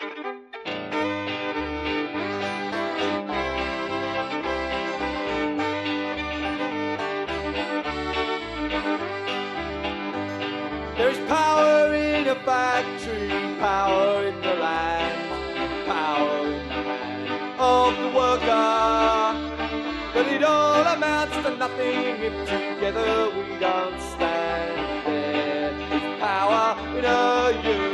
There's power in a factory, power in the land, power in the hand of the worker. But it all amounts to nothing if together we don't stand. There is power in a union.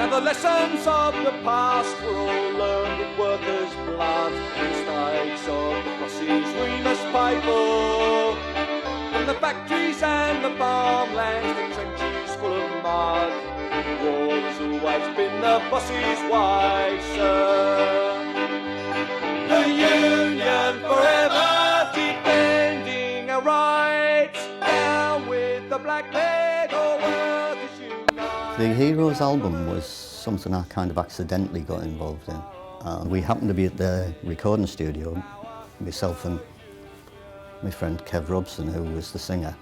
The lessons of the past were all learned in workers' blood. Mistakes of the crosses we must pay for. From the factories and the farmlands, the trenches full of mud. War has always been the boss's way, sir. The union forever defending our rights. Down with the black flag or workers unite. The Heroes album was something I kind of accidentally got involved in. We happened to be at the recording studio, myself and my friend Kev Robson, who was the singer.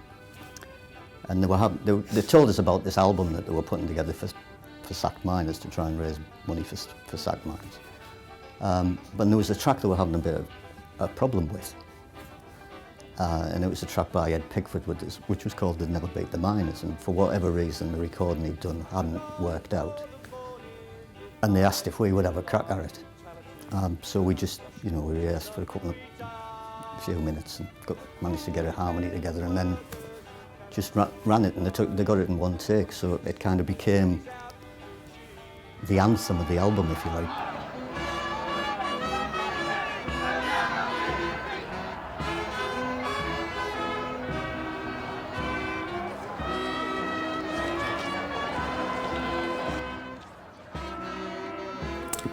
And they told us about this album that they were putting together for sacked miners to try and raise money for sacked mines. But there was a track they were having a bit of a problem with. And it was a track by Ed Pickford, which was called They'd Never Beat the Miners, and for whatever reason the recording he'd done hadn't worked out. And they asked if we would have a crack at it. So we just, we rehearsed for a few minutes and managed to get a harmony together, and then just ran it, and they got it in one take, so it kind of became the anthem of the album, if you like.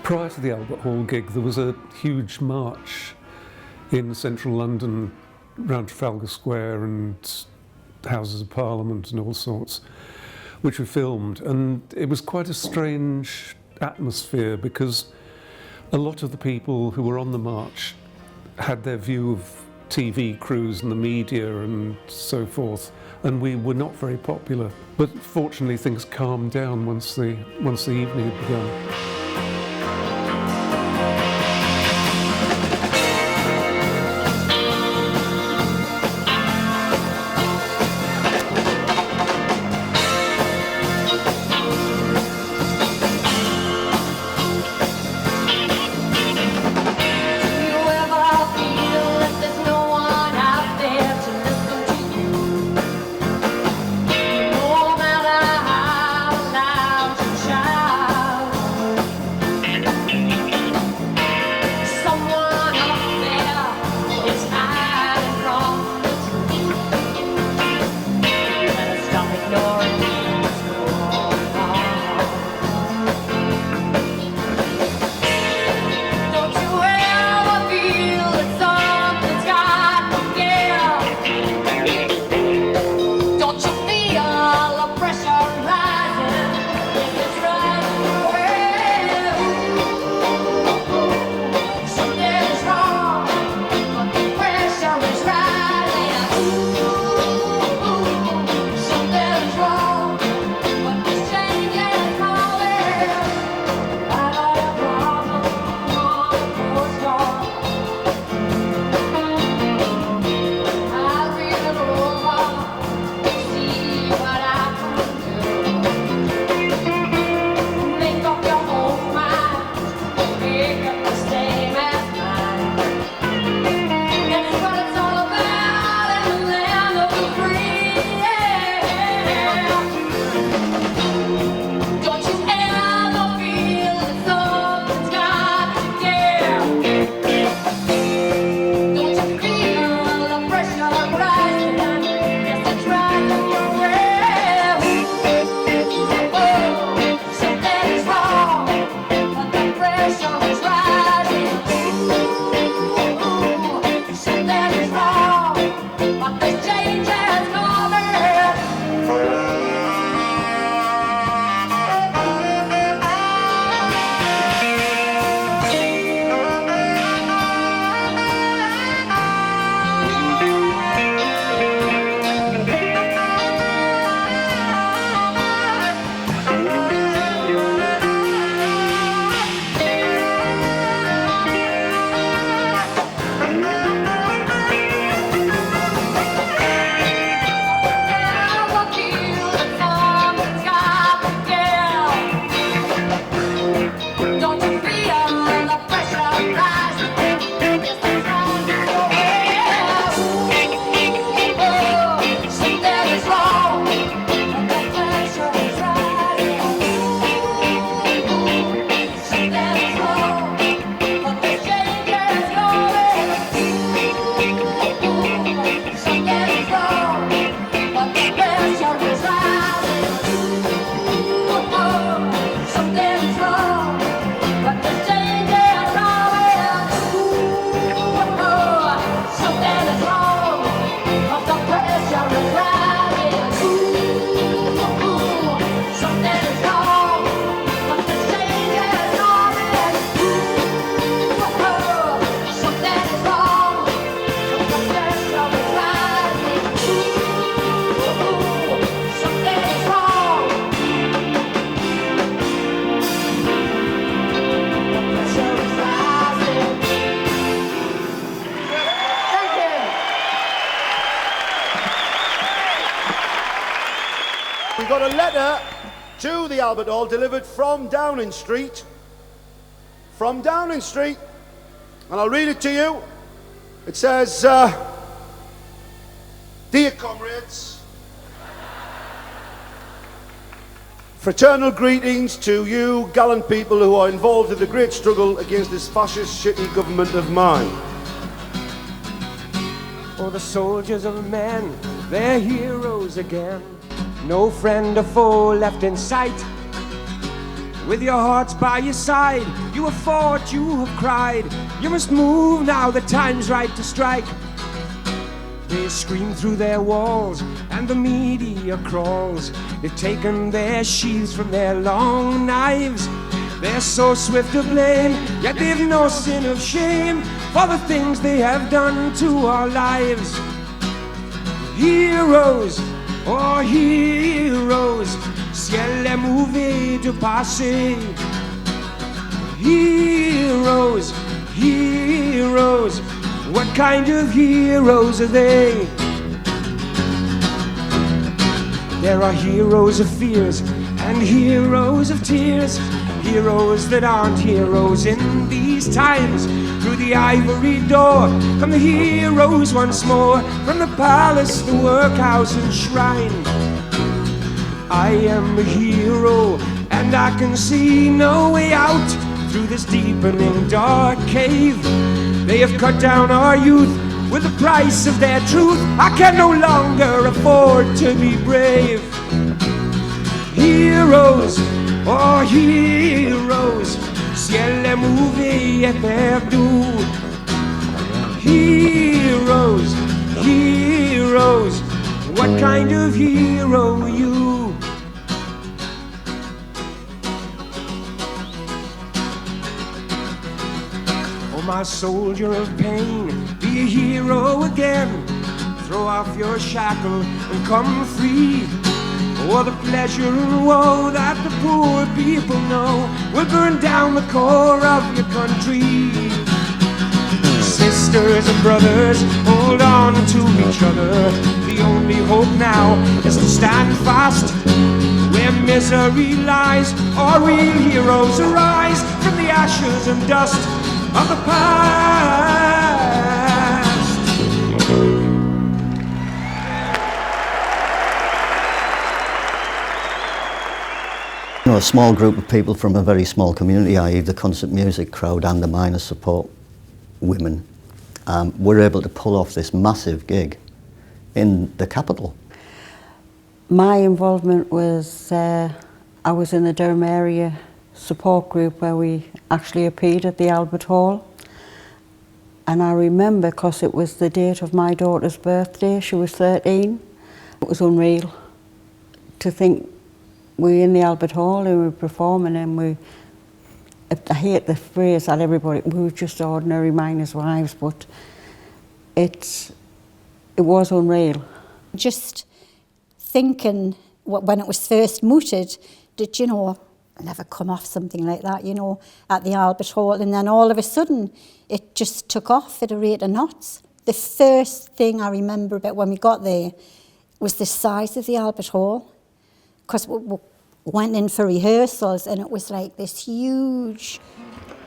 Prior to the Albert Hall gig, there was a huge march in central London round Trafalgar Square and Houses of Parliament and all sorts, which we filmed. And it was quite a strange atmosphere because a lot of the people who were on the march had their view of TV crews and the media and so forth, and we were not very popular. But fortunately things calmed down once the evening had begun. got a letter to the Albert Hall delivered from Downing Street. From Downing Street. And I'll read it to you. It says, Dear comrades, fraternal greetings to you gallant people who are involved in the great struggle against this fascist shitty government of mine. Oh, the soldiers of men, they're heroes again. No friend or foe left in sight. With your hearts by your side, you have fought, you have cried. You must move now, the time's right to strike. They scream through their walls, and the media crawls. They've taken their sheaths from their long knives. They're so swift to blame, yet they've no sin of shame for the things they have done to our lives. Heroes, oh heroes, ciel est mauvais de passer. Heroes, heroes, what kind of heroes are they? There are heroes of fears and heroes of tears. Heroes that aren't heroes in these times. Through the ivory door come the heroes once more. From the palace, the workhouse and shrine. I am a hero and I can see no way out through this deepening dark cave. They have cut down our youth with the price of their truth. I can no longer afford to be brave. Heroes, oh heroes, ciel est mauvais et perdu. Heroes, heroes, what kind of hero are you? Oh my soldier of pain, be a hero again. Throw off your shackle and come free. Oh, the pleasure and woe that the poor people know will burn down the core of your country. Sisters and brothers, hold on to each other. The only hope now is to stand fast. Where misery lies, our real heroes arise from the ashes and dust of the past. You know, a small group of people from a very small community, i.e. the concert music crowd and the minor support women, were able to pull off this massive gig in the capital. My involvement was, I was in the Durham area support group where we actually appeared at the Albert Hall. And I remember, because it was the date of my daughter's birthday, she was 13, it was unreal to think we were in the Albert Hall and we were performing, and I hate the phrase that everybody, we were just ordinary miners' wives, but it was unreal. Just thinking when it was first mooted, did you know, never come off something like that, you know, at the Albert Hall, and then all of a sudden it just took off at a rate of knots. The first thing I remember about when we got there was the size of the Albert Hall, because we went in for rehearsals and it was like this huge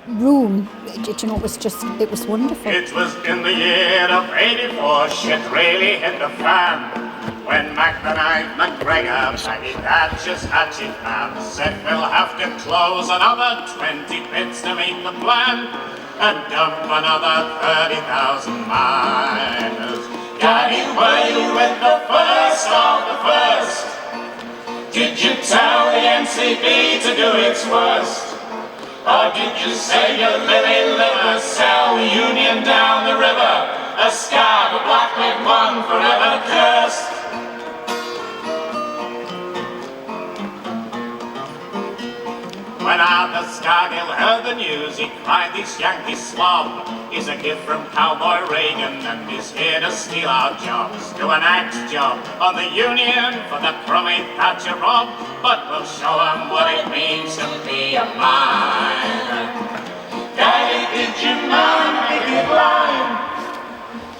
room. You know, it was wonderful. It was in the year of 84, shit really hit the fan. When McBurney, McGregor, Maggie Thatcher's hatchet man said we'll have to close another 20 pits to meet the plan and dump another 30,000 miners. Daddy, were you with the first of the first? Did you tell the NCB to do its worst? Or did you say your lily liver, sell the Union down the river, a scab, a blackleg one forever cursed? When Arthur Scargill heard the news, he cried, "This Yankee slob is a gift from Cowboy Reagan and is here to steal our jobs. Do an axe job on the Union for the crummy Thatcher rob, but we'll show 'em what it means to be a miner." Daddy, did you mind the big line?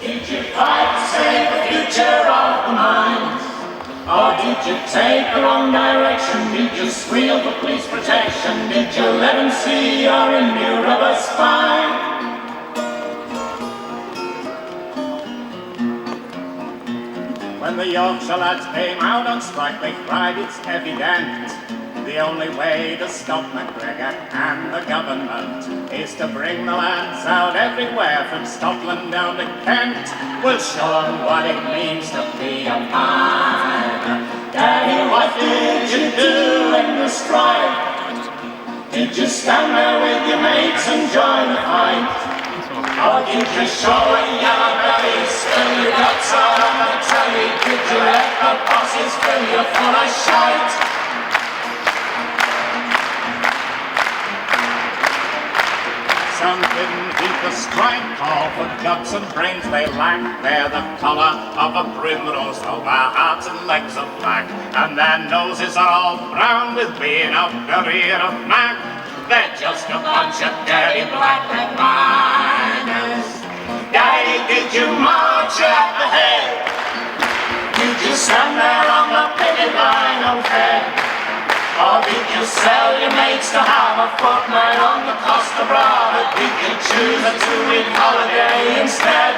Did you fight to save the future of the mines? Or did you take the wrong direction? Did you squeal for police protection? Did you let them see you're a new rubber spine? When the Yorkshire lads came out on strike, they cried, it's evident. The only way to stop MacGregor and the government is to bring the lads out everywhere from Scotland down to Kent. We'll show them what it means to be a miner. Daddy, what did you do in the strike? Did you stand there with your mates and join the fight? Or did you show a yellow belly, spill your guts out on the telly? Did you let the bosses fill you full of shite? Some didn't heed the strike call, for guts and brains they lack. They're the colour of a primrose, though their hearts and legs are black, and their noses are all brown with being up the rear of Mac. They're just a bunch of dirty black miners. Daddy, did you march at the head? Did you stand there on the picket line unfed? Or did you sell your mates to have a fortnight on the Costa Brava? Did you choose a 2-week holiday instead?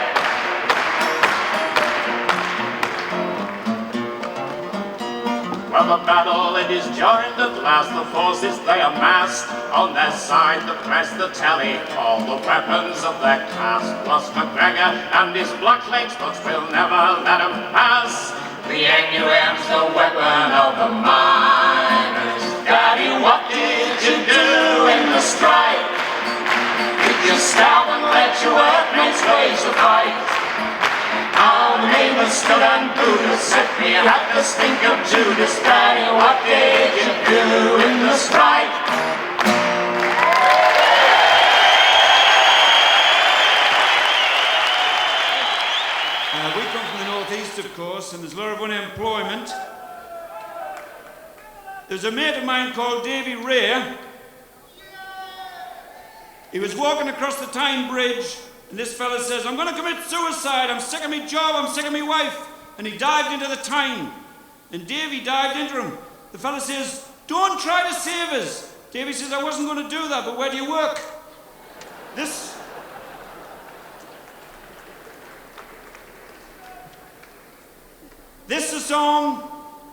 Well, the battle it is joined at last. The forces they amassed on their side, the press, the telly, all the weapons of their class. Plus MacGregor and his black legs, but we'll never let him pass. The NUM's the weapon of the miners. Daddy, what did you do in the strike? Did you stab and let your workmates wage the fight? All the neighbors stood and booed us, said we had the stink of Judas. Daddy, what did you do in the strike? We come from the northeast, of course, and there's a lot of unemployment. There's a mate of mine called Davy Ray. He was walking across the Tyne Bridge, and this fella says, I'm going to commit suicide. I'm sick of me job. I'm sick of me wife. And he dived into the Tyne. And Davy dived into him. The fella says, don't try to save us. Davy says, I wasn't going to do that, but where do you work? This is a song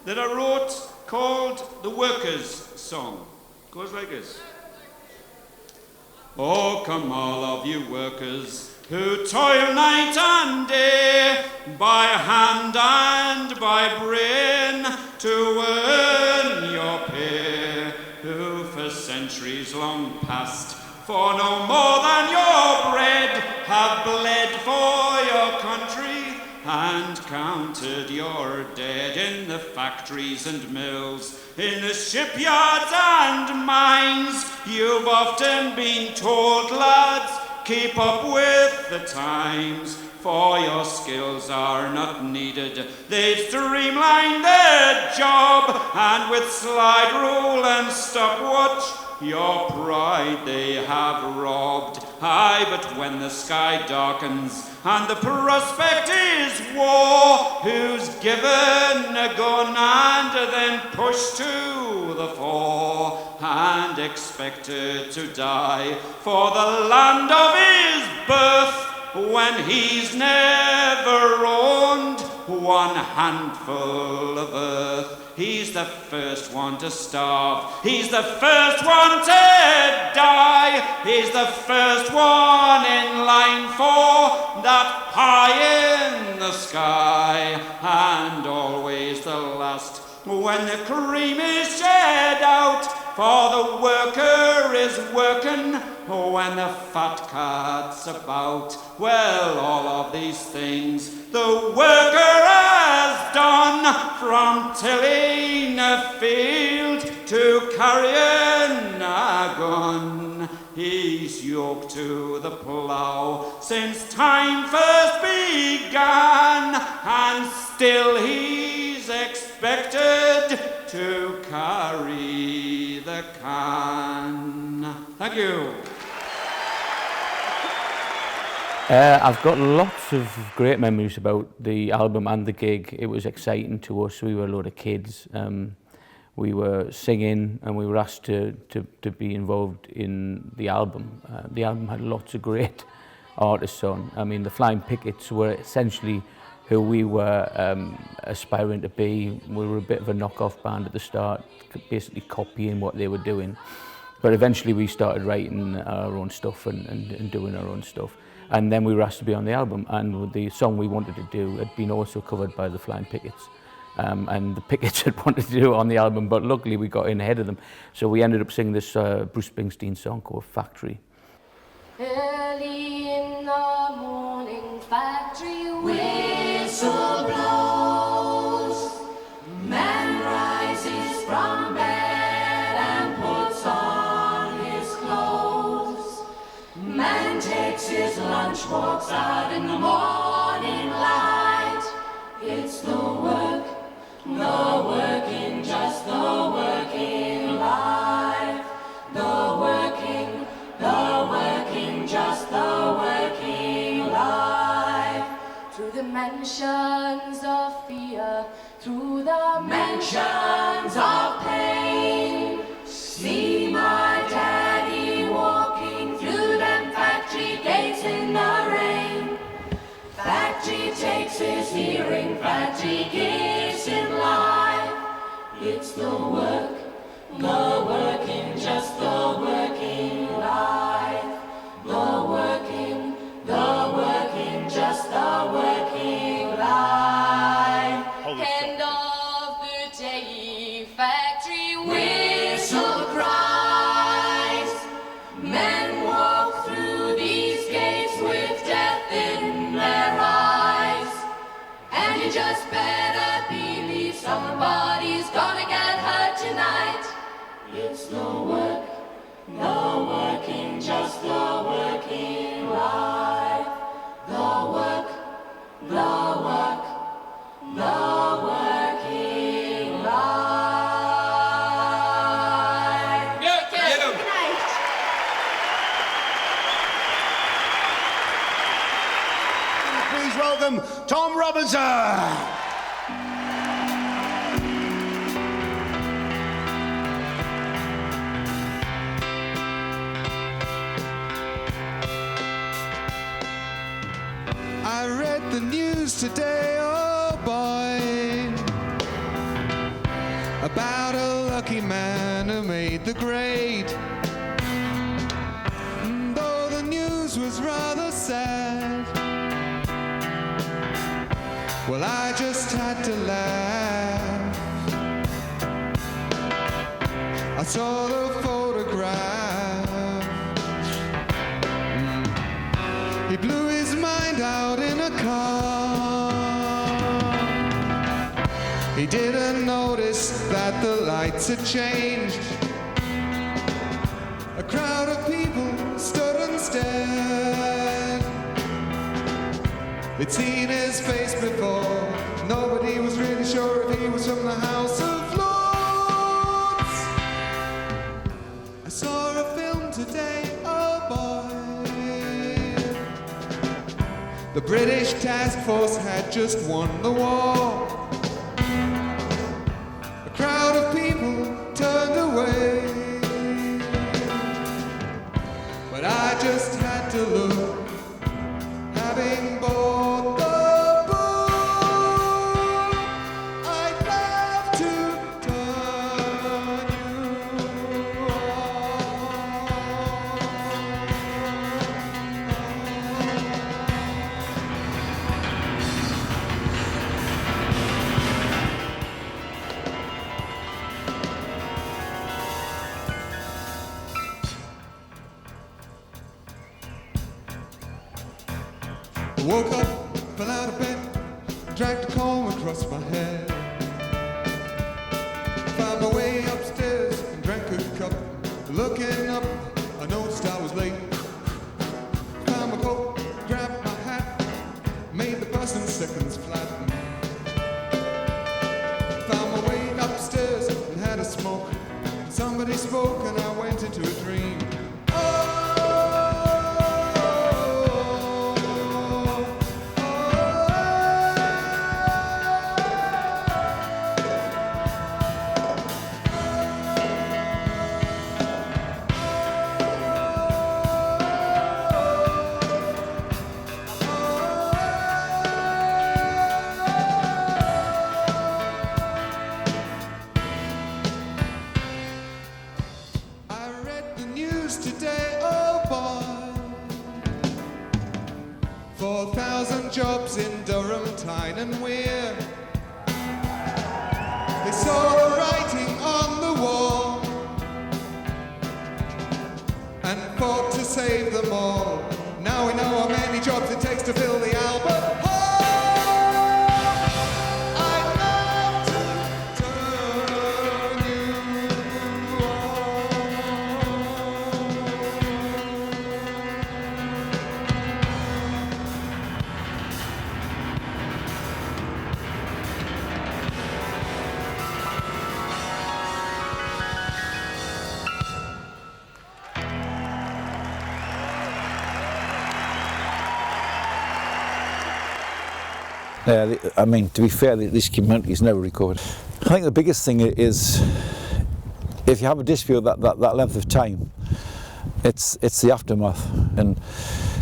that I wrote called The Workers' Song. It goes like this. Oh, come all of you workers who toil night and day, by hand and by brain, to earn your pay, who for centuries long past, for no more than your bread, have bled for your country, and counted your dead in the factories and mills, in the shipyards and mines. You've often been told, lads, keep up with the times, for your skills are not needed. They've streamlined their job, and with slide rule and stopwatch, your pride they have robbed. Aye, but when the sky darkens and the prospect is war, who's given a gun and then pushed to the fore and expected to die for the land of his birth, when he's never owned one handful of earth? He's the first one to starve. He's the first one to die. He's the first one in line for that pie in the sky, and always the last when the cream is shed out. For the worker is working when the fat cat's about. Well, all of these things the worker has done, from tilling a field to carrying a gun. He's yoked to the plough since time first began, and still he's expected to carry the can. Thank you. I've got lots of great memories about the album and the gig. It was exciting to us. We were a load of kids. We were singing and we were asked to be involved in the album. The album had lots of great artists on. I mean, the Flying Pickets were essentially who we were aspiring to be. We were a bit of a knockoff band at the start, basically copying what they were doing. But eventually we started writing our own stuff and doing our own stuff. And then we were asked to be on the album, and the song we wanted to do had been also covered by the Flying Pickets. And the Pickets had wanted to do it on the album, but luckily we got in ahead of them. So we ended up singing this Bruce Springsteen song called Factory. Early in the morning, factory whistle blows. Man rises from bed and puts on his clothes. Man takes his lunch, walks out in the morning light. It's the working, just the working life. The working, just the working life. Through the mansions of fear, through the mansions of pain, see my daddy walking through them factory gates in the rain. Factory takes his hearing, factory gives him life. It's the working, just the working life. The working, just the working life. End of the day, factory whistle cries. Men walk through these gates with death in their eyes. And you just better believe somebody's gonna get hurt tonight. It's the working, just the working life. The working life. Good night. Please welcome Tom Robinson. I read the news today, oh boy, about a lucky man who made the grade. Though the news was rather sad, well, I just had to laugh. I saw the photograph. He blew his mind out in a car. He didn't notice that the lights had changed. A crowd of people stood and stared. They'd seen his face before. Nobody was really sure if he was from the House of Lords. I saw a film today, oh boy. The British task force had just won the war. A crowd of people turned away, but I just had to look, having bought the book. I'd love to turn you on. I woke up, fell out of bed, dragged a comb across my head. Found my way upstairs and drank a cup. Looking up, I noticed I was late. Found my coat, grabbed my hat, made the bus in seconds flat. Found my way upstairs and had a smoke. Somebody spoke and I went into a dream. Oh, 4,000 jobs in Durham, Tyne and Weir. They saw writing on the wall and fought to save them all. Now we know how many jobs it takes to fill the Albert Hall. I'd love to turn you I mean, to be fair, this community is never recovered. I think the biggest thing is, if you have a dispute that length of time, it's the aftermath. And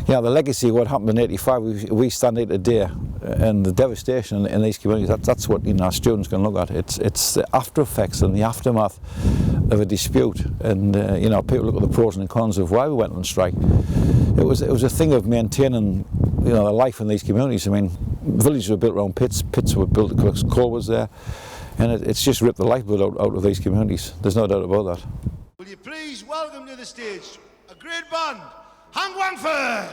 you know, the legacy of what happened in '85, we stand here today, and the devastation in these communities, that's what, you know, our students can look at. It's the after effects and the aftermath of a dispute. And you know, people look at the pros and cons of why we went on strike. It was a thing of maintaining, you know, the life in these communities. I mean, villages were built around pits were built because coal was there, and it's just ripped the lifeblood out of these communities. There's no doubt about that. Will you please welcome to the stage a great band, Wangford!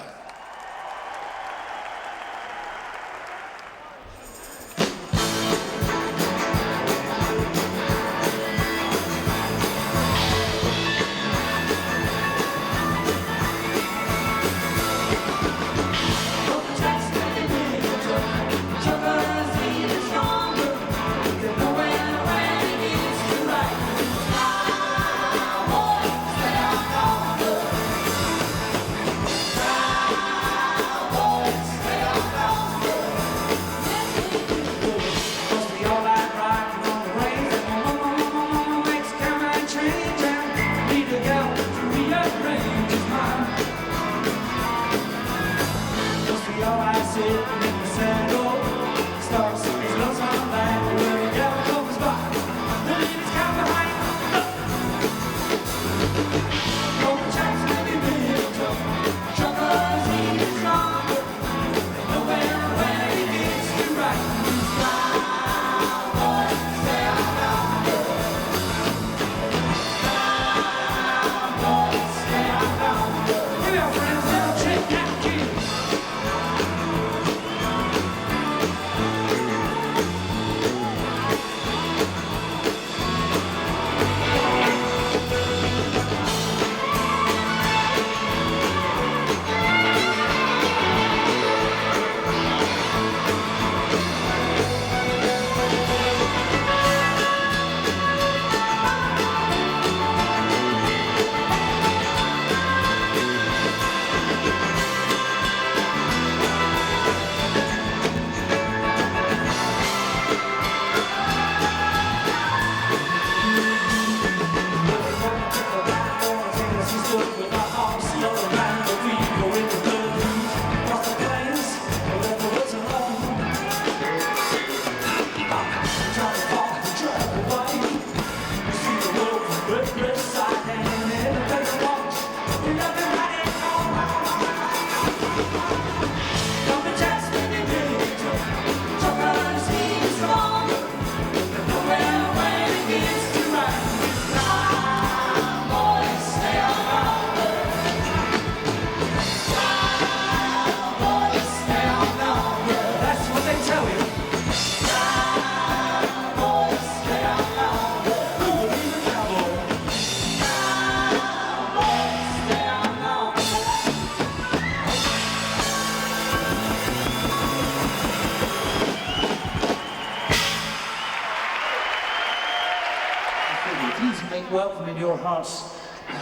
Welcome in your hearts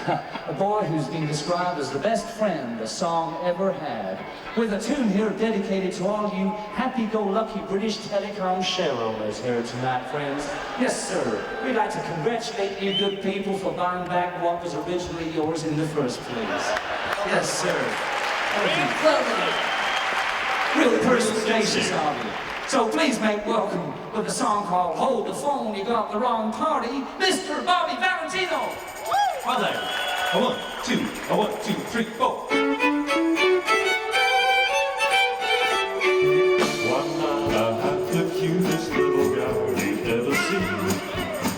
a boy who's been described as the best friend the song ever had, with a tune here dedicated to all you happy-go-lucky British telecom share owners here tonight, friends. Yes, sir, we'd like to congratulate you good people for buying back what was originally yours in the first place. Yes, sir. Really perspicacious of you. So please make welcome with a song called Hold the Phone, You Got the Wrong Party, Mr. Bobby Valentino. Hi there. A 1, 2, a 1, 2, 3, 4.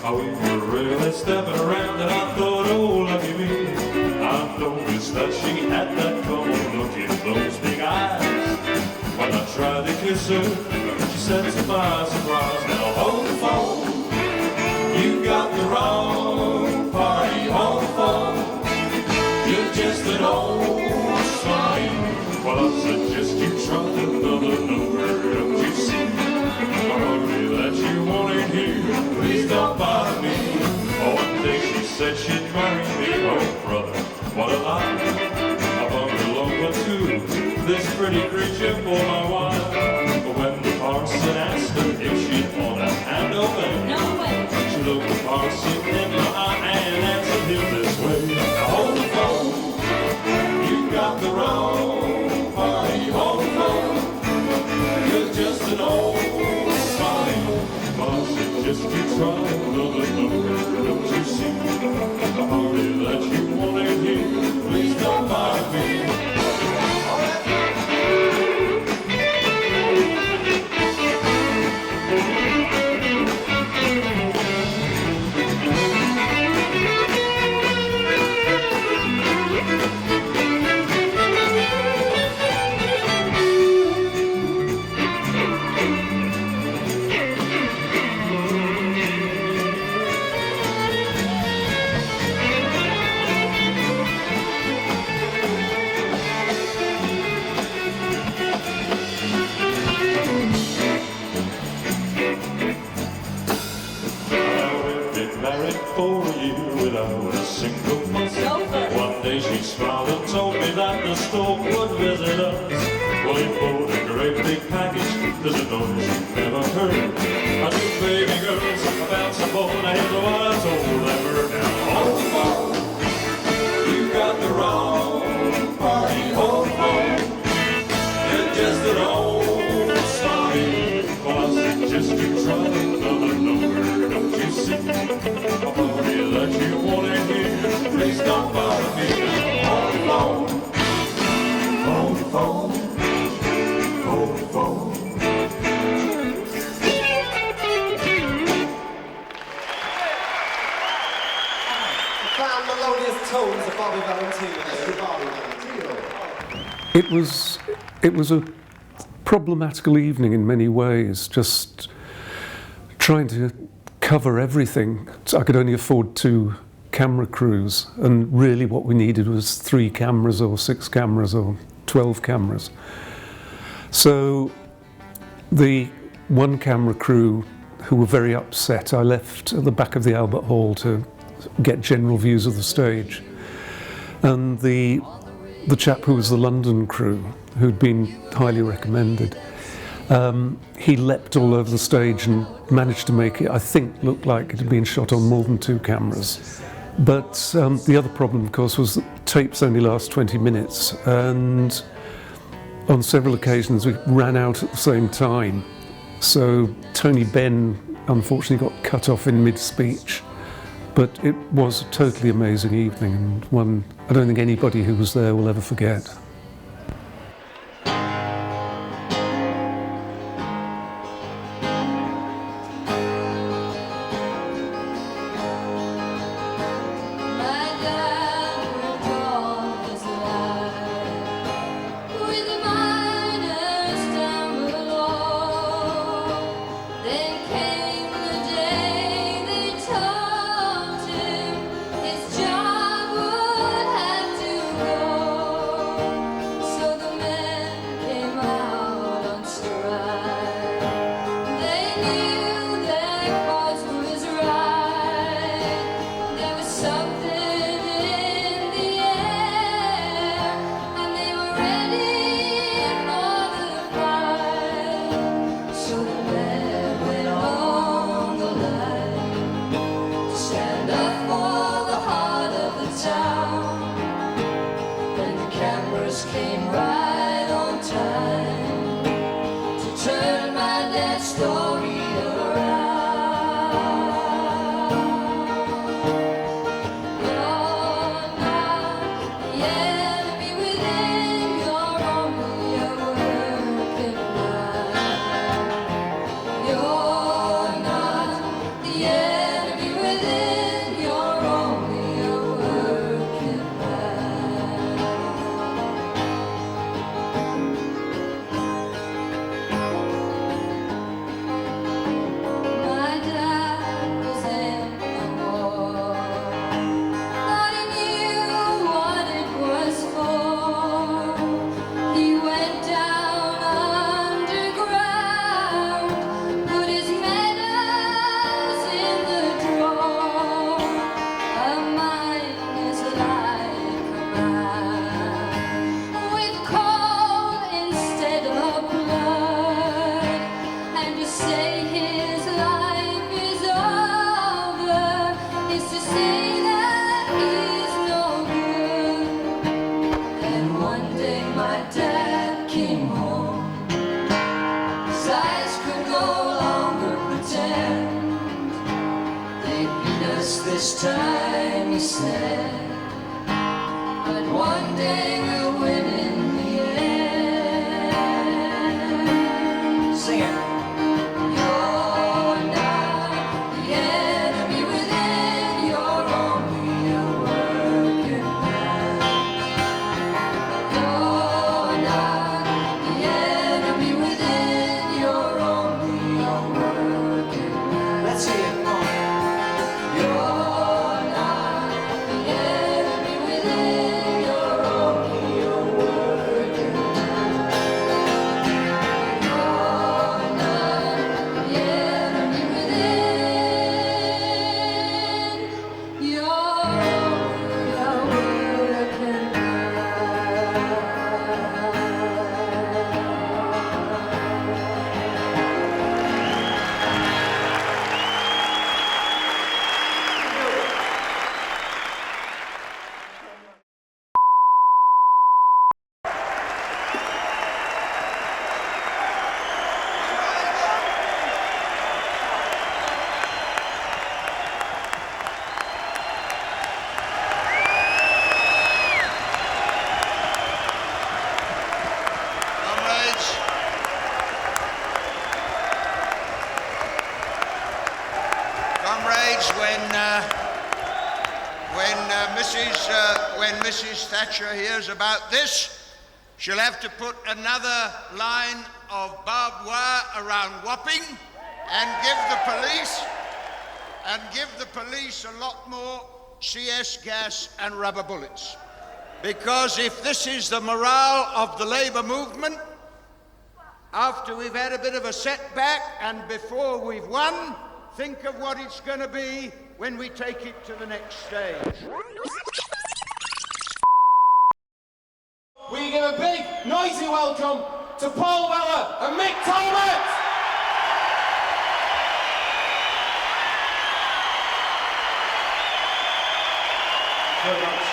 how we were really stepping around, and I thought, oh, lucky me, I noticed that she had that cold look in those big eyes. When I tried to kiss her, she said, surprise, surprise, now hold the phone. You got the wrong party on the phone. You're just an old slime. Well, I suggest you try another number, don't you see? Hardly that you wanted here, please don't bother me. Oh, one day she said she'd marry me, oh brother, what a lie. I bungled over to this pretty creature for my wife. But when the parson asked her if she'd want a hand open, she looked the parson in the eye and answered him this way. Now hold the phone, you got the wrong party on the phone. You're just an old slime. But I suggest you try another number, don't you see? The party that you wanted here, please don't bother me. For a year without a single fuss. One day she smiled and told me that the stork would visit us. Well, he pulled a great big package, there's a noise you've never heard. I two baby girls about some bone, and here's what I told them. Now on the phone, you got the wrong party on the phone. You're just an old slime. Well, I suggest you try another number, don't you see? A party that you wanted here, please don't bother me. On the phone, on the phone, on the phone. The fine melodious tones of Bobby Valentino. It was a problematical evening in many ways, just trying to cover everything. I could only afford 2 camera crews, and really what we needed was 3 cameras or 6 cameras or 12 cameras. So the 1 camera crew, who were very upset, I left at the back of the Albert Hall to get general views of the stage. And the chap who was the London crew, who'd been highly recommended, he leapt all over the stage and managed to make it, I think, look like it had been shot on more than 2 cameras. But the other problem, of course, was that tapes only last 20 minutes, and on several occasions we ran out at the same time. So Tony Benn unfortunately got cut off in mid-speech. But it was a totally amazing evening, and one I don't think anybody who was there will ever forget. this time you said that one day we'll win in the end. Sing it. You're not the enemy within, you're only a working man. You're not the enemy within, you're only a working man. Let's see it. You're not the enemy within, you're only a working man. You're not the enemy within, you're only a working Comrades, when Mrs. Thatcher hears about this, she'll have to put another line of barbed wire around Wapping and give the police a lot more CS gas and rubber bullets. Because if this is the morale of the Labour movement, after we've had a bit of a setback and before we've won, think of what it's going to be when we take it to the next stage. We give a big, noisy welcome to Paul Weller and Mick Talbot! Very much.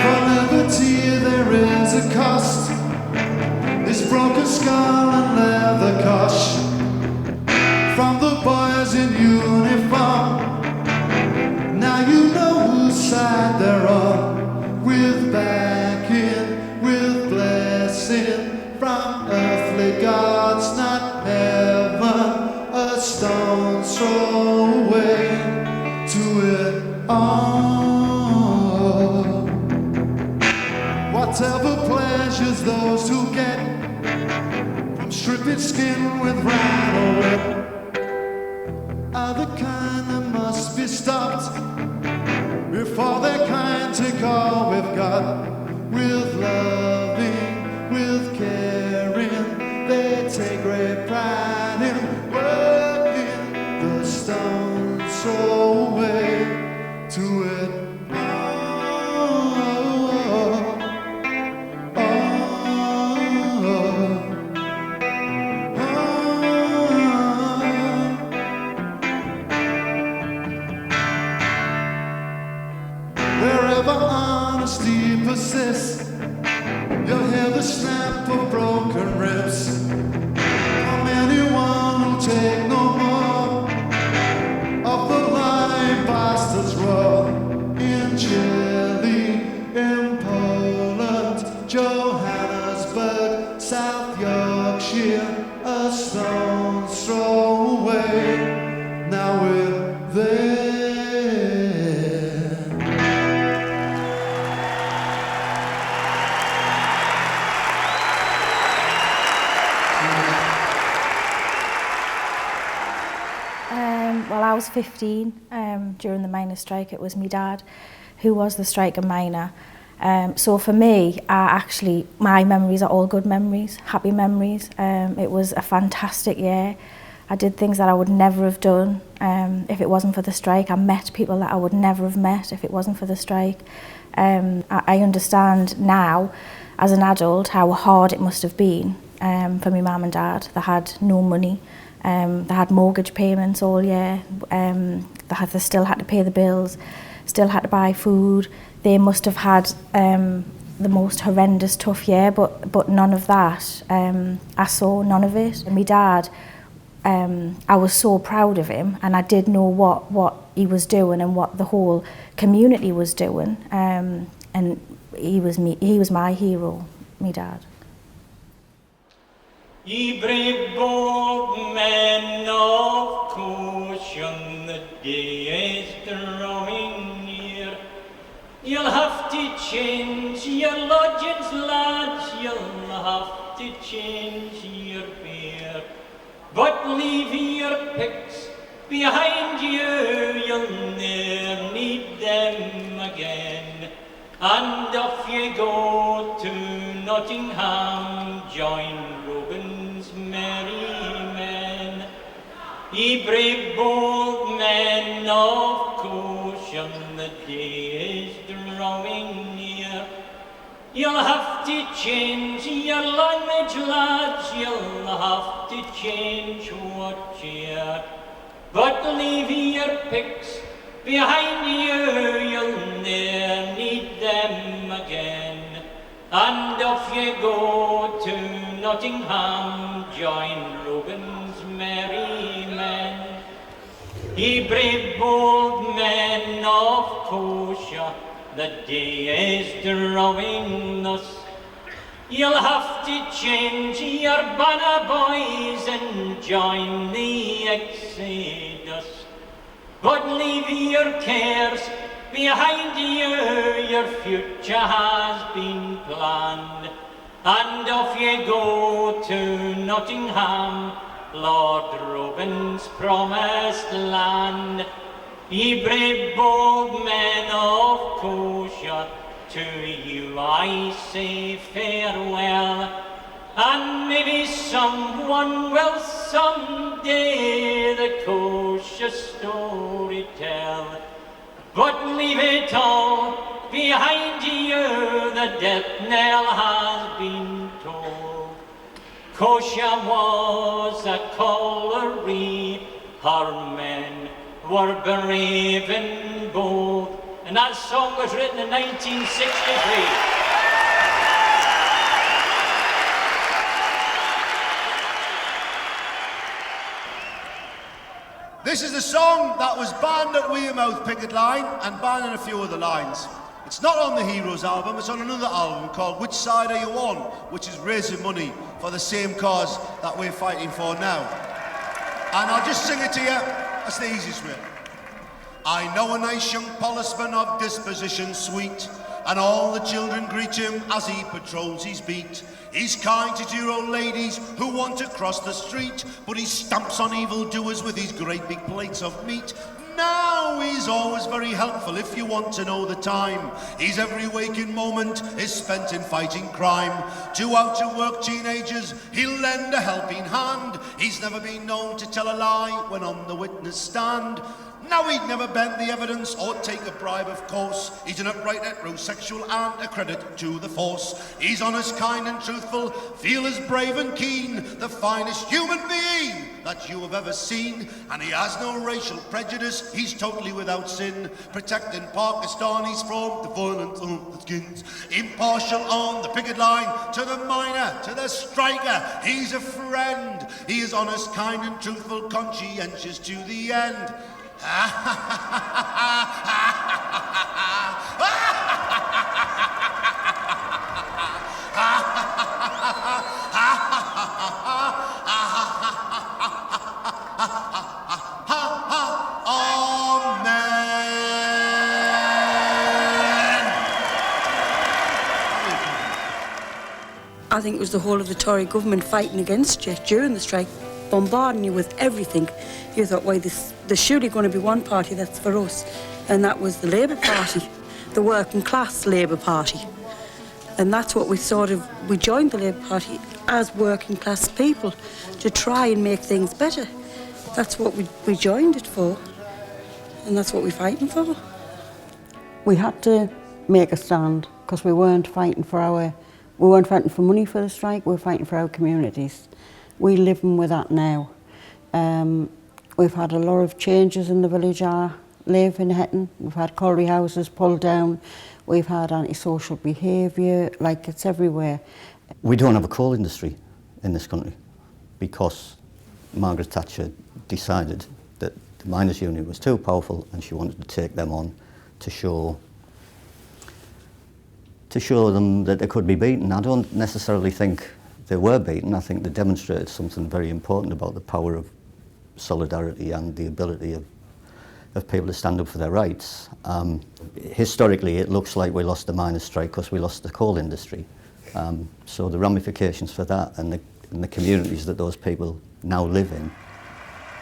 For liberty there is a cost. This broken skull and leather cosh from the boys in uniform. Now you know whose side they're on. With backing, with blessing from earthly gods, not heaven, a stone's throw away to it all. Whatever pleasures those who get from stripping skin with rhino whip are the kind that must be stopped before their kind take all we've got. With loving, with caring, they take great pride in working the stones throw away to it persists, you'll hear the snap of broken ribs from anyone who'll take no more of the lying bastards raw in Chile, in Poland, Johannesburg, South Yorkshire, a stone's throw away. Now we're there. Well, I was 15 during the miners' strike. It was my dad who was the striking miner. So for me, my memories are all good memories, happy memories. It was a fantastic year. I did things that I would never have done if it wasn't for the strike. I met people that I would never have met if it wasn't for the strike. I understand now, as an adult, how hard it must have been for my mum and dad. They had no money. They had mortgage payments all year. They still had to pay the bills, still had to buy food. they must have had the most horrendous tough year, but none of that. I saw none of it. And my dad, I was so proud of him, and I did know what he was doing and what the whole community was doing. And he was my hero, my dad. Ye brave bold men of caution, the day is drawing near. You'll have to change your lodgings, lads, you'll have to change your fare. But leave your picks behind you, you'll ne'er need them again. And off you go to Nottingham, join Robin's merry men. Ye brave bold men of caution, the day is drawing near. You'll have to change your language, lads, you'll have to change what cheer. But leave your picks behind you, you'll ne'er need them again. And off you go to Nottingham, join Robin's merry men. Ye brave bold men of Kosher, the day is drawing thus. You'll have to change your banner, boys, and join the Exodus. But leave your cares behind you, your future has been planned. And off you go to Nottingham, Lord Robin's promised land. Ye brave bold men of Kosher, to you I say farewell. And maybe someone will someday the Kosher story tell. But leave it all behind you, the death knell has been tolled. Kosher was a colliery, her men were brave and bold, and that song was written in 1963. This is the song that was banned at Wearmouth Picket Line and banned in a few other lines. It's not on the Heroes album, it's on another album called Which Side Are You On, which is raising money for the same cause that we're fighting for now. And I'll just sing it to you, that's the easiest way. I know a nice young policeman of disposition sweet, and all the children greet him as he patrols his beat. He's kind to dear old ladies who want to cross the street, but he stamps on evildoers with his great big plates of meat. Now he's always very helpful if you want to know the time. His every waking moment is spent in fighting crime. To out-to-work teenagers, he'll lend a helping hand. He's never been known to tell a lie when on the witness stand. Now he'd never bend the evidence or take a bribe, of course. He's an upright heterosexual and a credit to the force. He's honest, kind and truthful, fearless, brave and keen, the finest human being that you have ever seen. And he has no racial prejudice, he's totally without sin. Protecting Pakistanis from the violence of the skins. Impartial on the picket line, to the miner, to the striker. He's a friend, he is honest, kind and truthful, conscientious to the end. I think it was the whole of the Tory government fighting against you during the strike, bombarding you with everything. You thought, why, there's surely going to be one party that's for us, and that was the Labour Party, the working class Labour Party. And that's what we joined the Labour Party as working class people, to try and make things better. That's what we joined it for, and that's what we're fighting for. We had to make a stand, because we weren't fighting for money for the strike, we were fighting for our communities. We're living with that now. We've had a lot of changes in the village I live in Hetton. We've had colliery houses pulled down. we've had antisocial behaviour, like it's everywhere. We don't have a coal industry in this country because Margaret Thatcher decided that the miners' union was too powerful and she wanted to take them on to show them that they could be beaten. I don't necessarily think they were beaten. I think they demonstrated something very important about the power of solidarity and the ability of people to stand up for their rights. Historically, it looks like we lost the miners' strike because we lost the coal industry. So the ramifications for that and the communities that those people now live in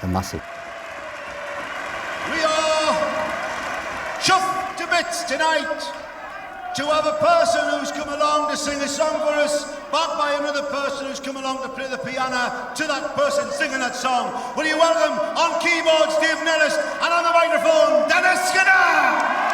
are massive. We are chuffed to bits tonight to have a person who's come along to sing a song for us, backed by another person who's come along to play the piano to that person singing that song. Will you welcome on keyboards Dave Nellis and on the microphone Dennis Skinner!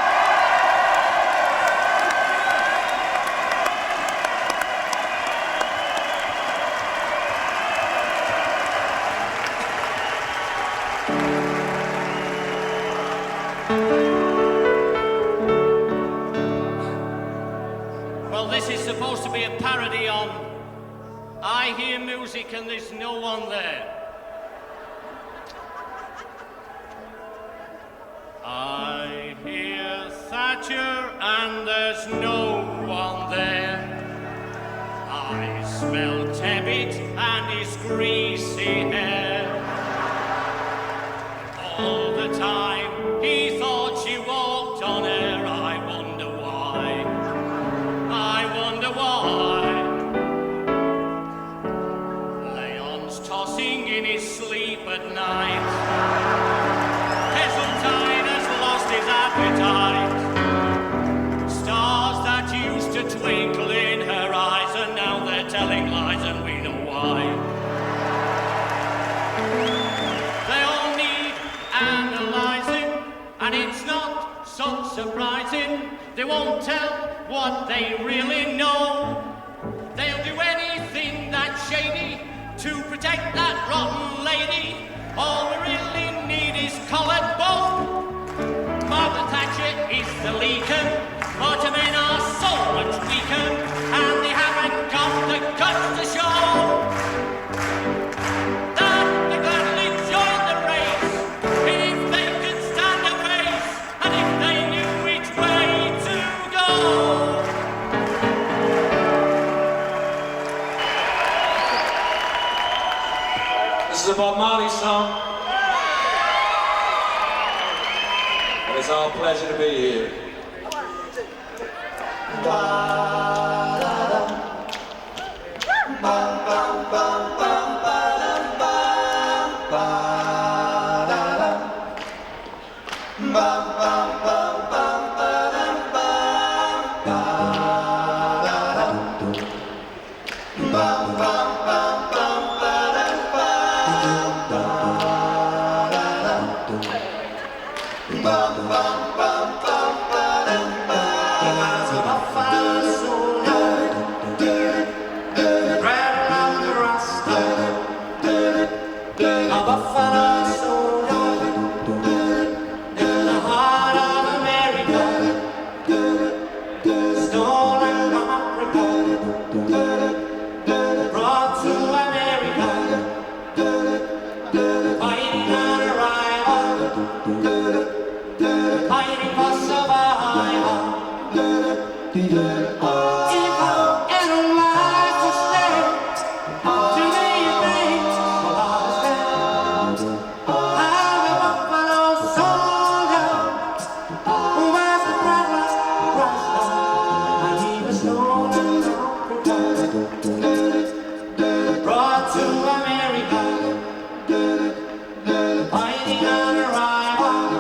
Supposed to be a parody on I Hear Music and There's No One There. I hear Thatcher and there's no one there. I smell Tebbit and his greasy hair. All the time he thought she walked on air. I wonder why. Leon's tossing in his sleep at night. Heseltine has lost his appetite. Stars that used to twinkle in her eyes and now they're telling lies and we know why. They all need analysing and it's not so surprising. They won't tell what they really know. They'll do anything that's shady to protect that rotten lady. All we really need is collared bone. Margaret Thatcher is the leaker. Mortar men are so much weaker, and they haven't got the guts to show that they gladly join the race if they could stand a pace and if they knew which way to go. This is a Bob Marley song. And it's our pleasure to be here. Brought to America, fighting on arrival.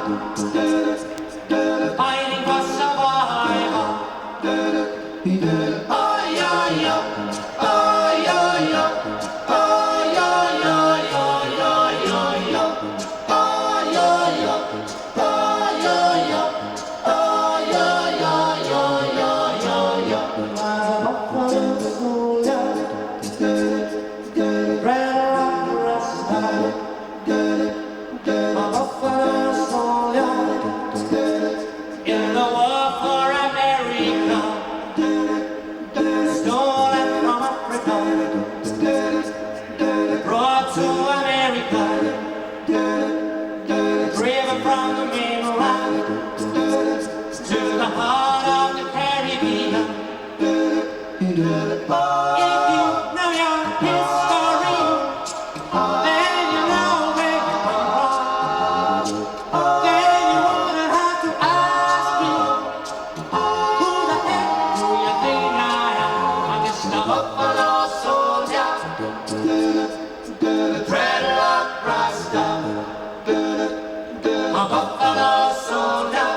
buffalo soldier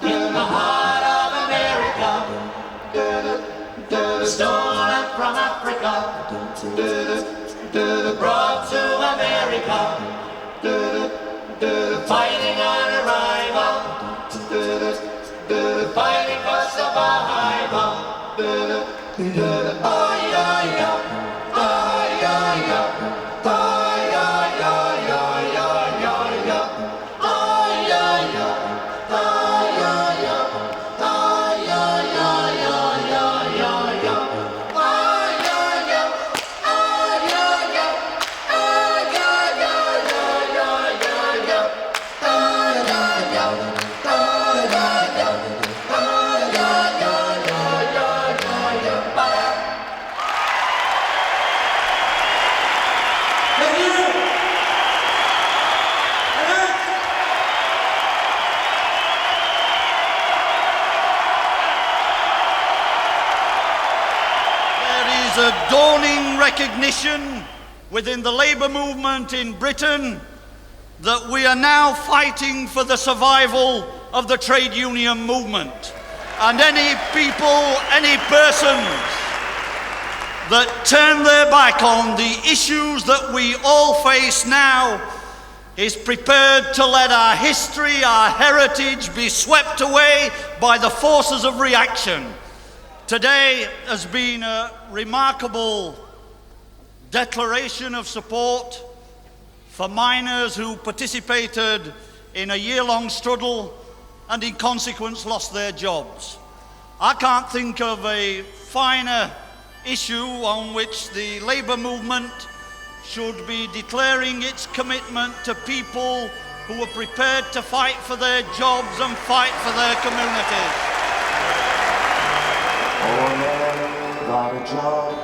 in the heart of America, stolen from Africa, brought to America, fighting on arrival, fighting for survival. Oh yeah, yeah, oh yeah, yeah, oh yeah, yeah, yeah, yeah, yeah, yeah, oh yeah, yeah, oh yeah, yeah, oh yeah, yeah, yeah, yeah, yeah, yeah, oh yeah, yeah, oh yeah, yeah, oh yeah, yeah, yeah, yeah, yeah, yeah, oh yeah, yeah, oh yeah, yeah, oh yeah, yeah, yeah, yeah, yeah, bye. There is a dawning recognition within the labour movement in Britain that we are now fighting for the survival of the trade union movement. And any people, any persons that turn their back on the issues that we all face now is prepared to let our history, our heritage be swept away by the forces of reaction. Today has been a remarkable declaration of support for miners who participated in a year-long struggle and in consequence lost their jobs. I can't think of a finer issue on which the labour movement should be declaring its commitment to people who are prepared to fight for their jobs and fight for their communities. Oh, man without a job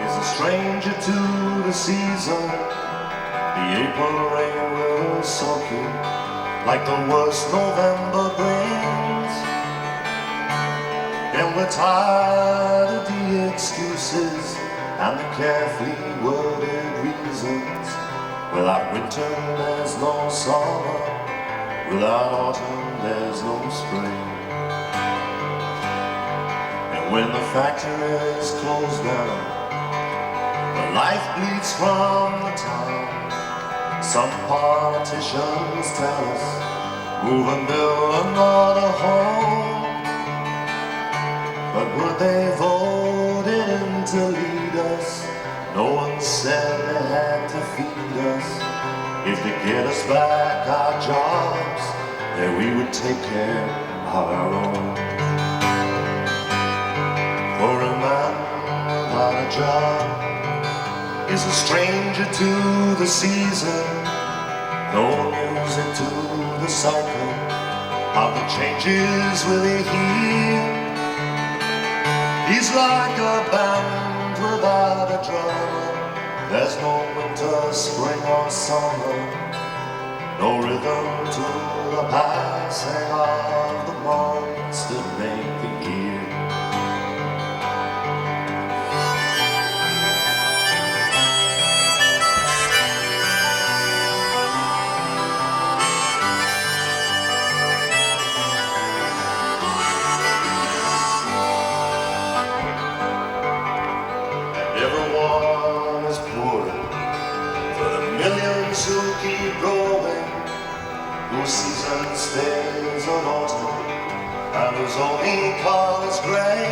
is a stranger to the season. The April rain will soak you like the worst November brings. And we're tired of the excuses and the carefully worded reasons. Without winter there's no summer, without autumn there's no spring. And when the factories close down, the life bleeds from the town. Some politicians tell us, move and build another home. But were they voted in to lead us? No one said they had to feed us. If they get us back our jobs, then we would take care of our own. For a man without a job is a stranger to the season, no music to the cycle of the changes really hear. He's like a band without a drummer. There's no winter, spring or summer, no rhythm to the passing of the months that make the year. Everyone is poor for the millions who keep going, whose season stays on autumn and whose only color's gray.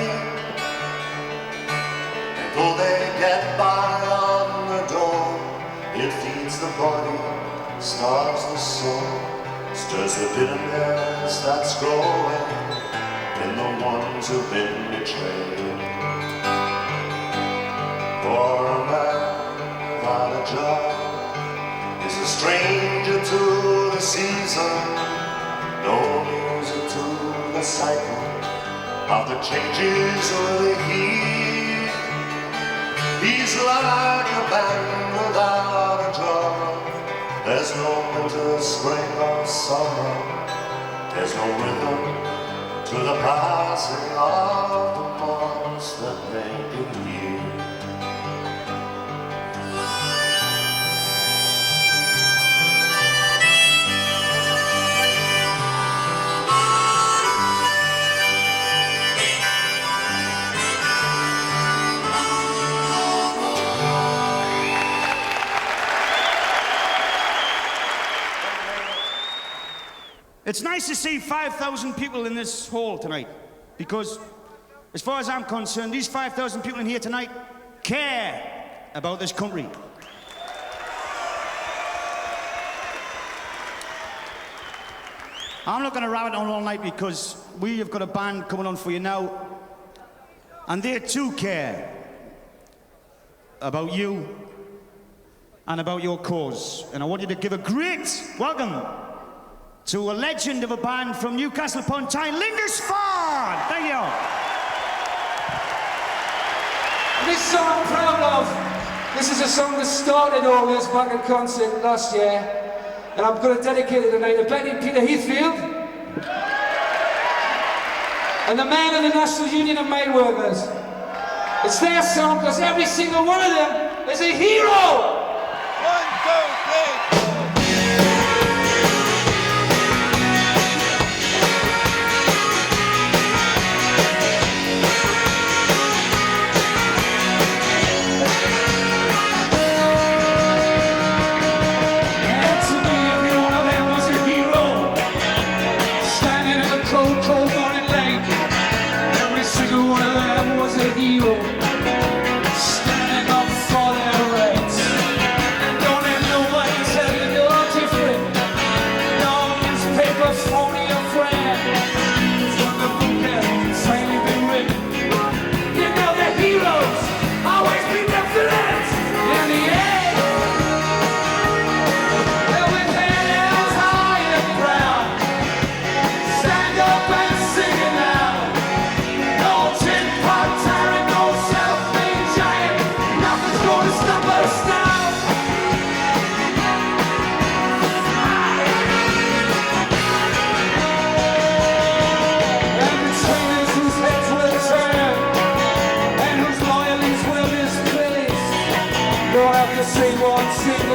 And though they get by on the door, it feeds the body, starves the soul, stirs the bitterness that's growing in the ones who've been betrayed. For a man without a job is a stranger to the season, no music to the cycle of the changes really hear. He's like a band without a drummer. There's no winter, spring or summer. There's no rhythm to the passing of the months that make a year. It's nice to see 5,000 people in this hall tonight, because as far as I'm concerned, these 5,000 people in here tonight care about this country. I'm not going to rabbit on all night because we have got a band coming on for you now, and they too care about you and about your cause. And I want you to give a great welcome to a legend of a band from Newcastle upon Tyne, Lindisfarne. Thank you. This song I'm proud of. This is a song that started all this back at concert last year. And I'm going to dedicate it tonight to Betty and Peter Heathfield and the men of the National Union of Mine Workers. It's their song because every single one of them is a hero! 1, 2, 3.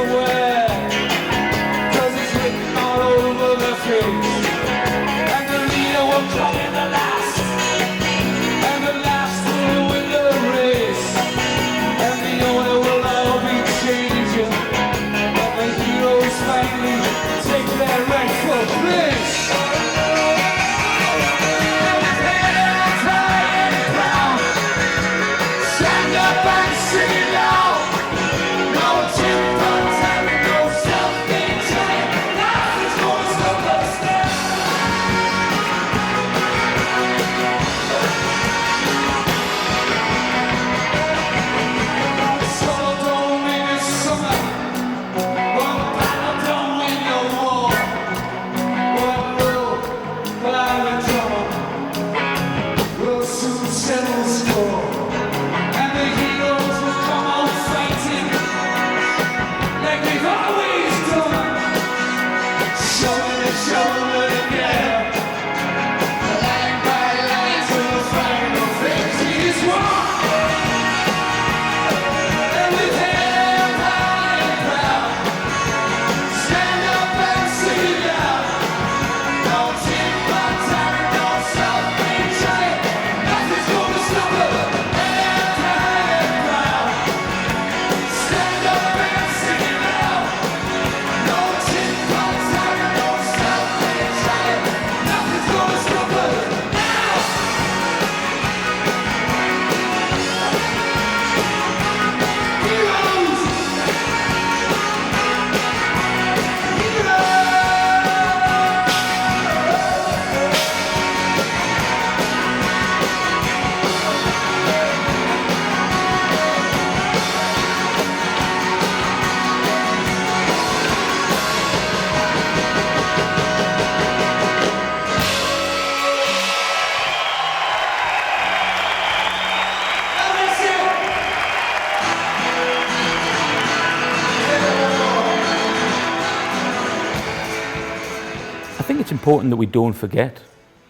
It's important that we don't forget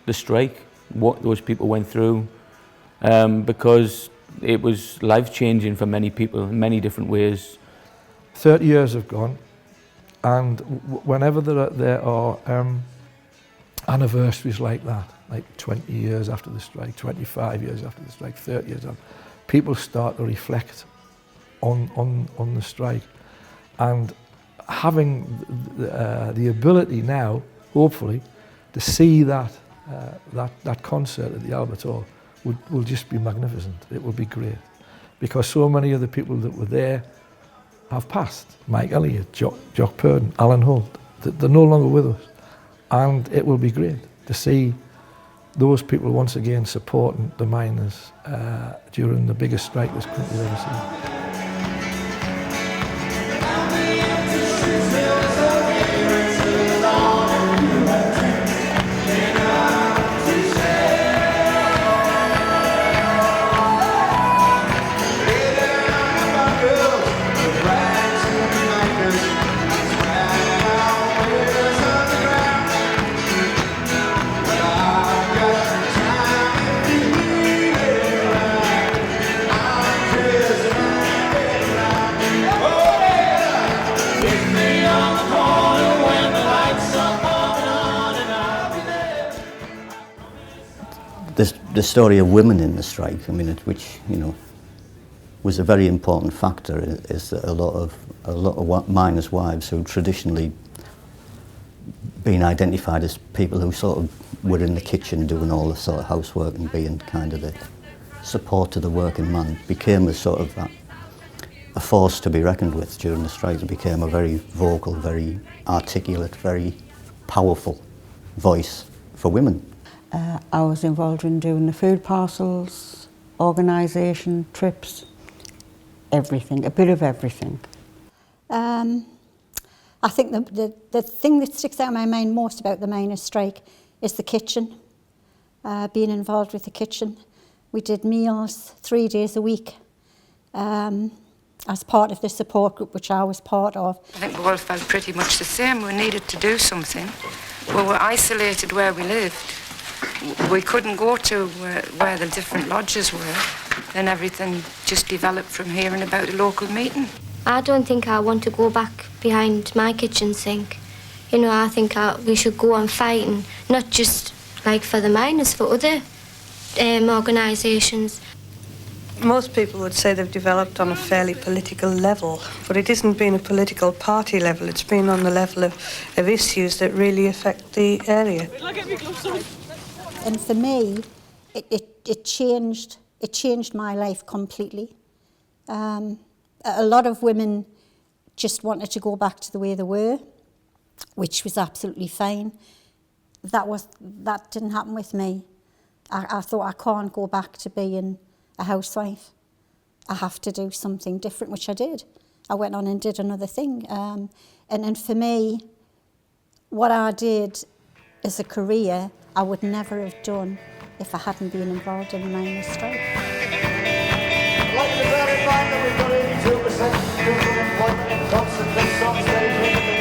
the strike, what those people went through, because it was life-changing for many people in many different ways. 30 years have gone, and whenever there are anniversaries like that, like 20 years after the strike, 25 years after the strike, 30 years after, people start to reflect on the strike. And having the ability now, hopefully, to see that concert at the Albert Hall will just be magnificent. It will be great, because so many of the people that were there have passed. Mike Elliott, Jock Purden, Alan Holt, they're no longer with us, and it will be great to see those people once again supporting the miners during the biggest strike this country's ever seen. The story of women in the strike, I mean, which, you know, was a very important factor, is that a lot of miners' wives who traditionally been identified as people who sort of were in the kitchen doing all the sort of housework and being kind of the support to the working man, became a sort of a force to be reckoned with during the strike. It became a very vocal, very articulate, very powerful voice for women. I was involved in doing the food parcels, organisation, trips, everything, a bit of everything. I think the thing that sticks out in my mind most about the miners' strike is the kitchen, being involved with the kitchen. We did meals 3 days a week as part of the support group, which I was part of. I think we all felt pretty much the same. We needed to do something. We were isolated where we lived. We couldn't go to where the different lodges were, and everything just developed from hearing about the local meeting. I don't think I want to go back behind my kitchen sink. You know, I think we should go on fighting, not just like for the miners, for other organisations. Most people would say they've developed on a fairly political level, but it hasn't been a political party level. It's been on the level of issues that really affect the area. And for me, it changed my life completely. A lot of women just wanted to go back to the way they were, which was absolutely fine. That didn't happen with me. I thought, I can't go back to being a housewife. I have to do something different, which I did. I went on and did another thing. And for me, what I did as a career, I would never have done if I hadn't been involved in the miners' strike. I'd like to bear in mind that we've got 82% full employment in constant this on stage with the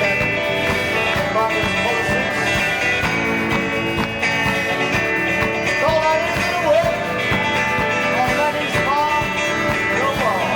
miners' policies. So that is the way, and that is far no more.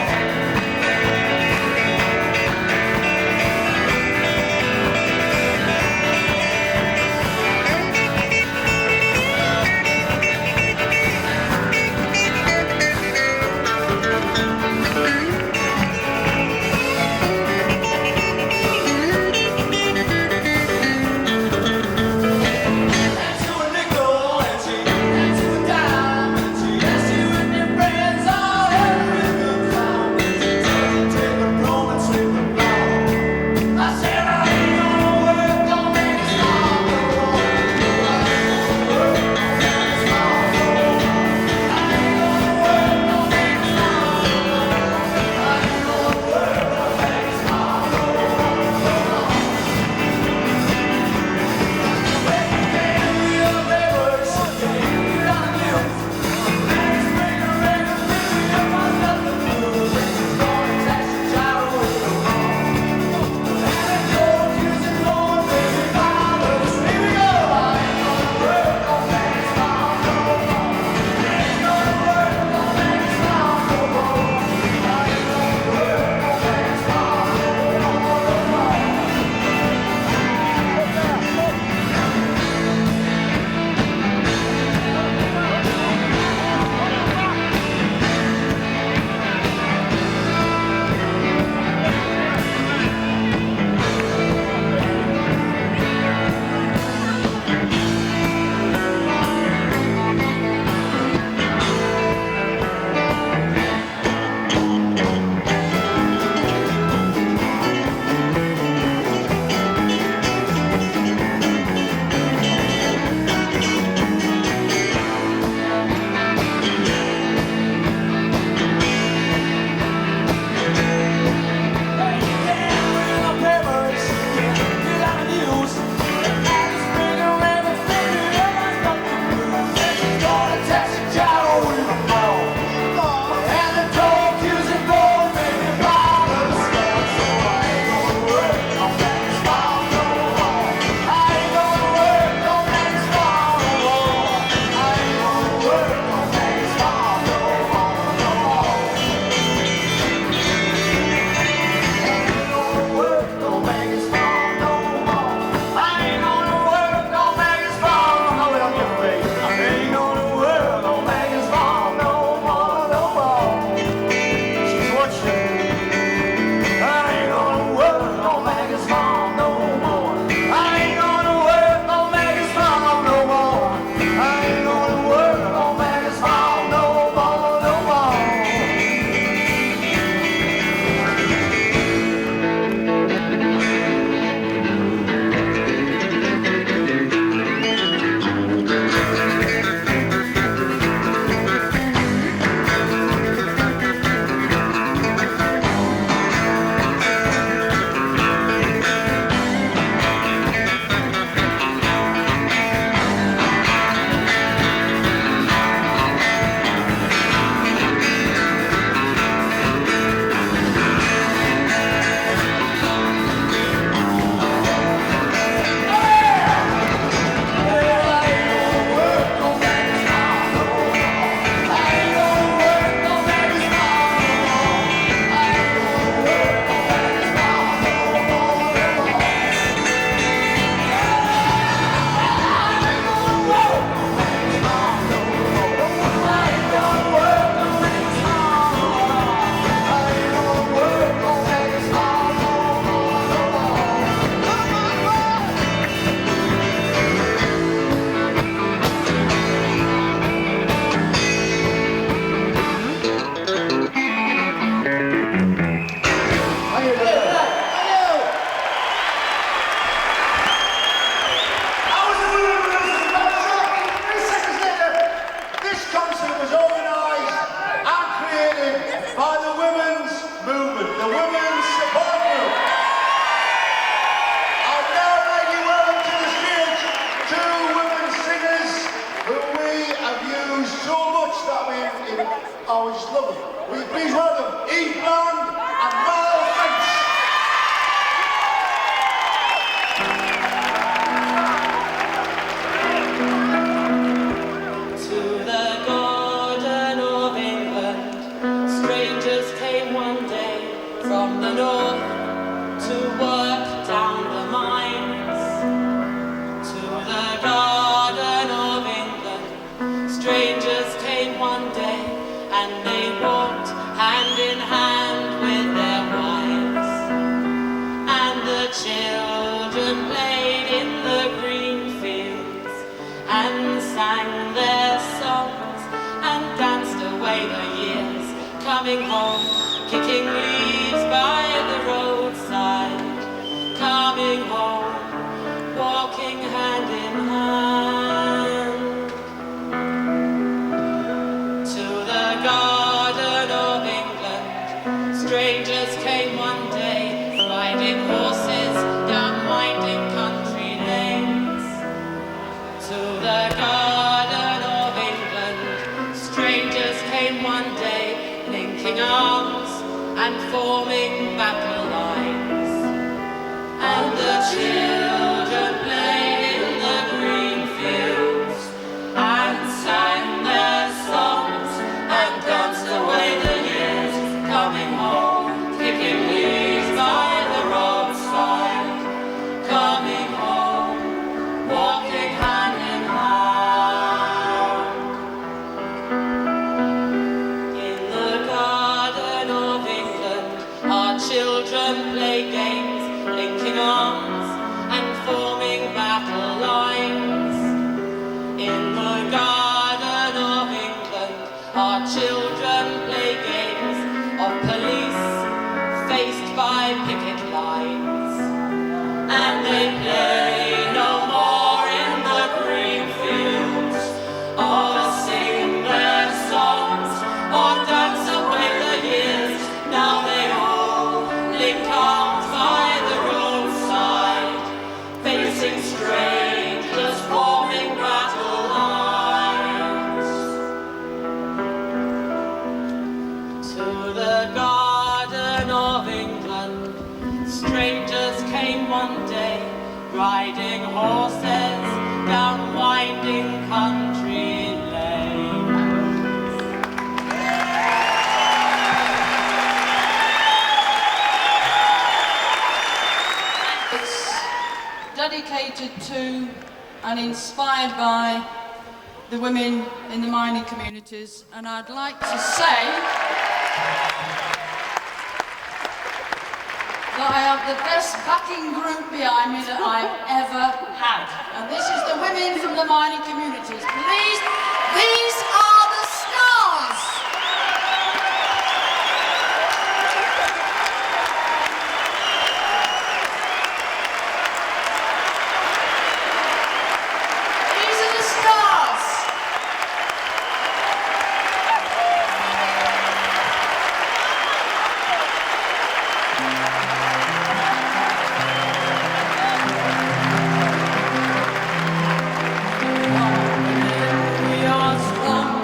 children played in the green fields and sang their songs and danced away the years, coming home, kicking leaves by the roadside, coming home, walking hand in hand to the garden of England. Strangers came one day, riding horses down winding country lanes. To the garden of England, strangers came one day, linking arms and forming battle lines. And the children played in the green fields and sang their songs and danced away the years, coming home, kicking leaves by the roadside, coming home, walking hand in hand. In the garden of England, our children play games, linking arms and forming battle lines. In the garden of England, our children play games of police faced by picket lines. And they play no more in the green fields, or sing their songs, or dance away the years. Now they all link arms by the roadside, facing strangers, forming battle lines. To the garden of England, strangers came one day, riding horses down winding country lanes. It's dedicated to and inspired by the women in the mining communities, and I'd like to say that I have the best backing group behind me that I've ever had, and this is the women from the mining communities. Please, these are the stars. These are the stars. We are strong.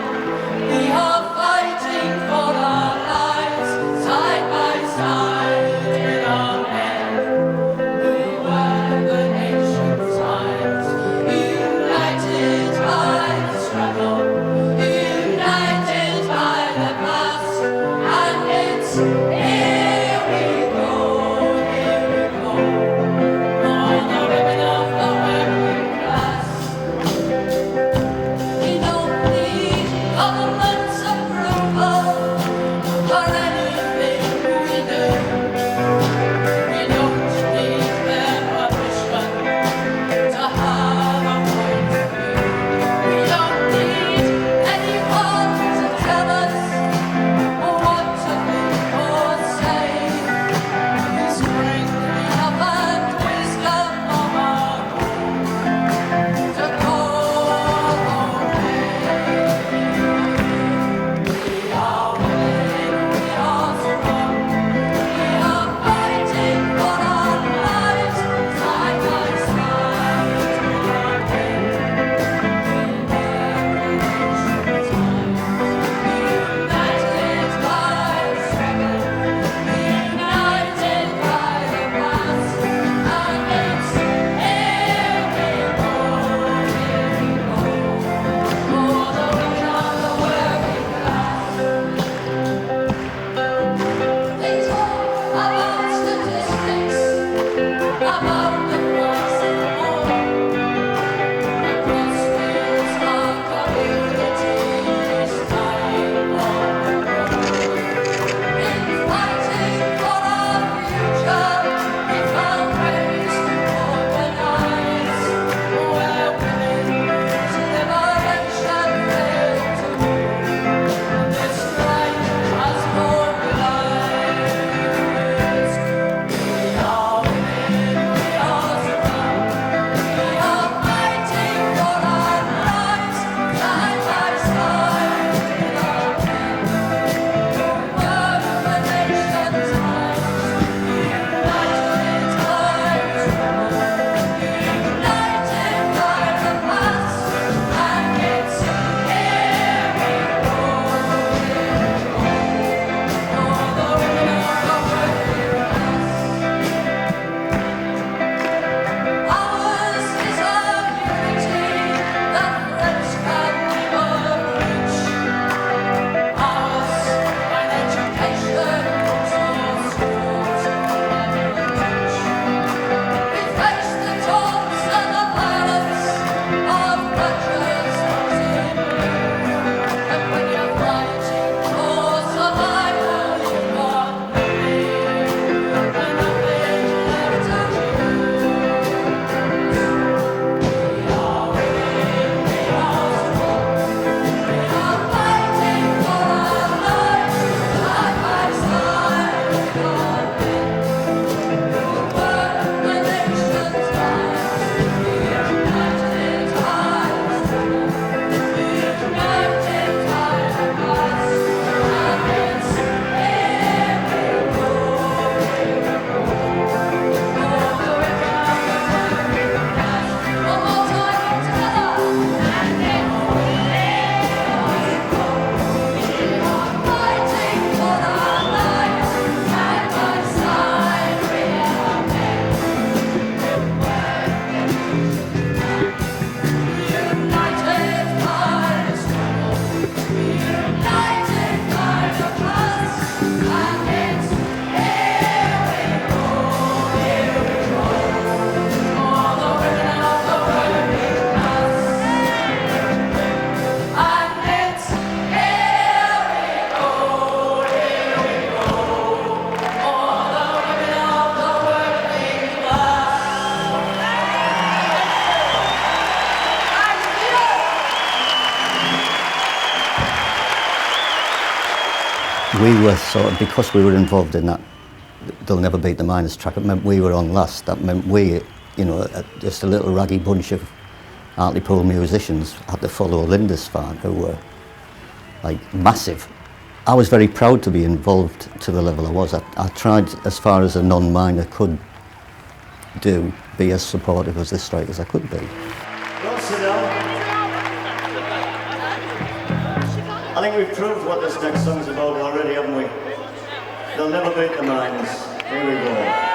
we were sort of, because we were involved in that They'll Never Beat the Miners track, it meant we were on last. That meant we, you know, just a little raggy bunch of Hartlepool musicians had to follow Lindisfarne, who were like massive. I was very proud to be involved to the level I was. I tried as far as a non-miner could do, be as supportive as this strike as I could be. Don't sit down. I think we've proved what this next song's about already, haven't we? They'll never beat the miners. Here we go.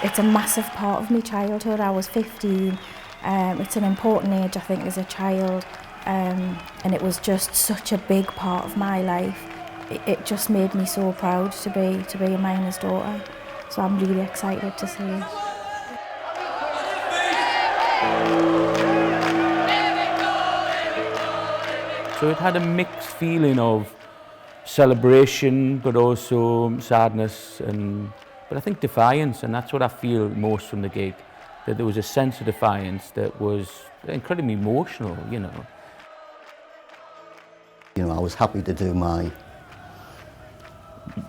It's a massive part of my childhood. I was 15. It's an important age, I think, as a child, and it was just such a big part of my life. It just made me so proud to be a miner's daughter. So I'm really excited to see it. So it had a mixed feeling of celebration, but also sadness, but I think defiance, and that's what I feel most from the gig, that there was a sense of defiance that was incredibly emotional, you know. You know, I was happy to do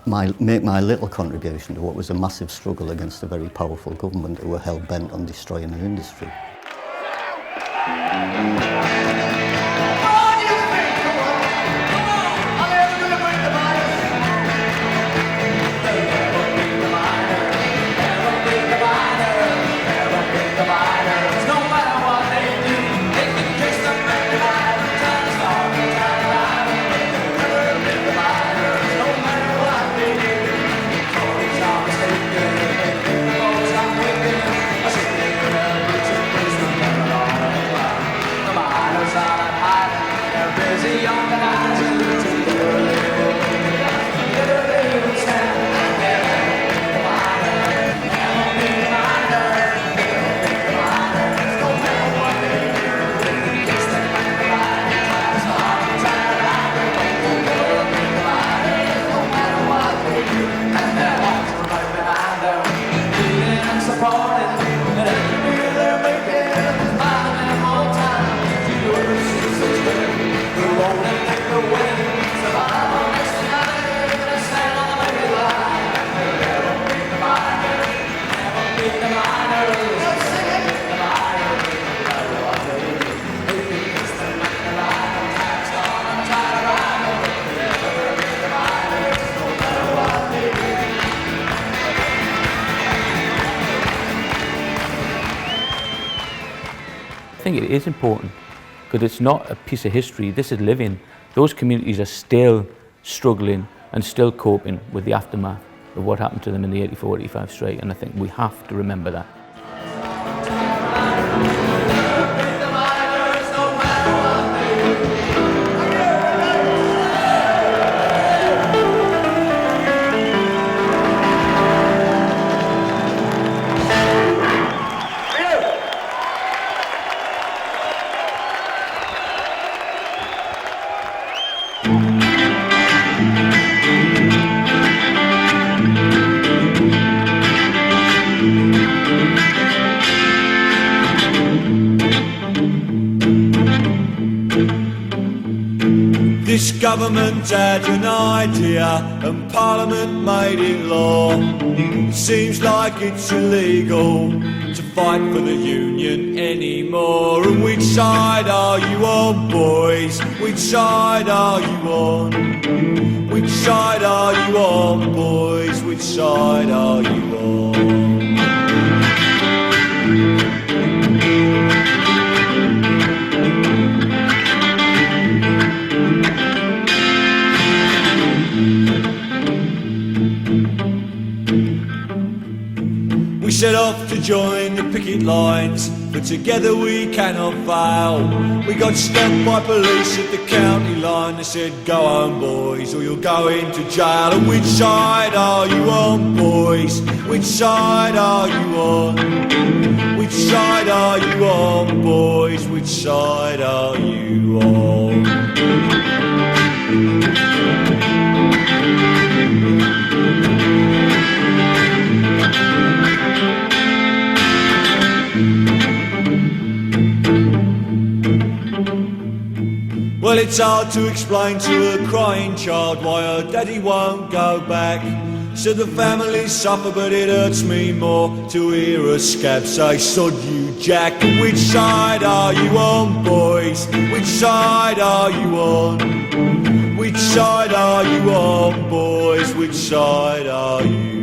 make my little contribution to what was a massive struggle against a very powerful government who were hell-bent on destroying the industry. think it is important, because it's not a piece of history, this is living. Those communities are still struggling and still coping with the aftermath of what happened to them in the 84-85 strike, and I think we have to remember that. This government had an idea and Parliament made it law. It seems like it's illegal to fight for the union anymore. And which side are you on, boys? Which side are you on? Which side are you on, boys? Which side are you on? We set off to join the picket lines, but together we cannot fail. We got stopped by police at the county line. They said, go home, boys, or you'll go into jail. And which side are you on, boys? Which side are you on? Which side are you on, boys? Which side are you on? Well, it's hard to explain to a crying child why her daddy won't go back. So the family suffer, but it hurts me more to hear a scab say, sod you, Jack. And which side are you on, boys? Which side are you on? Which side are you on, boys? Which side are you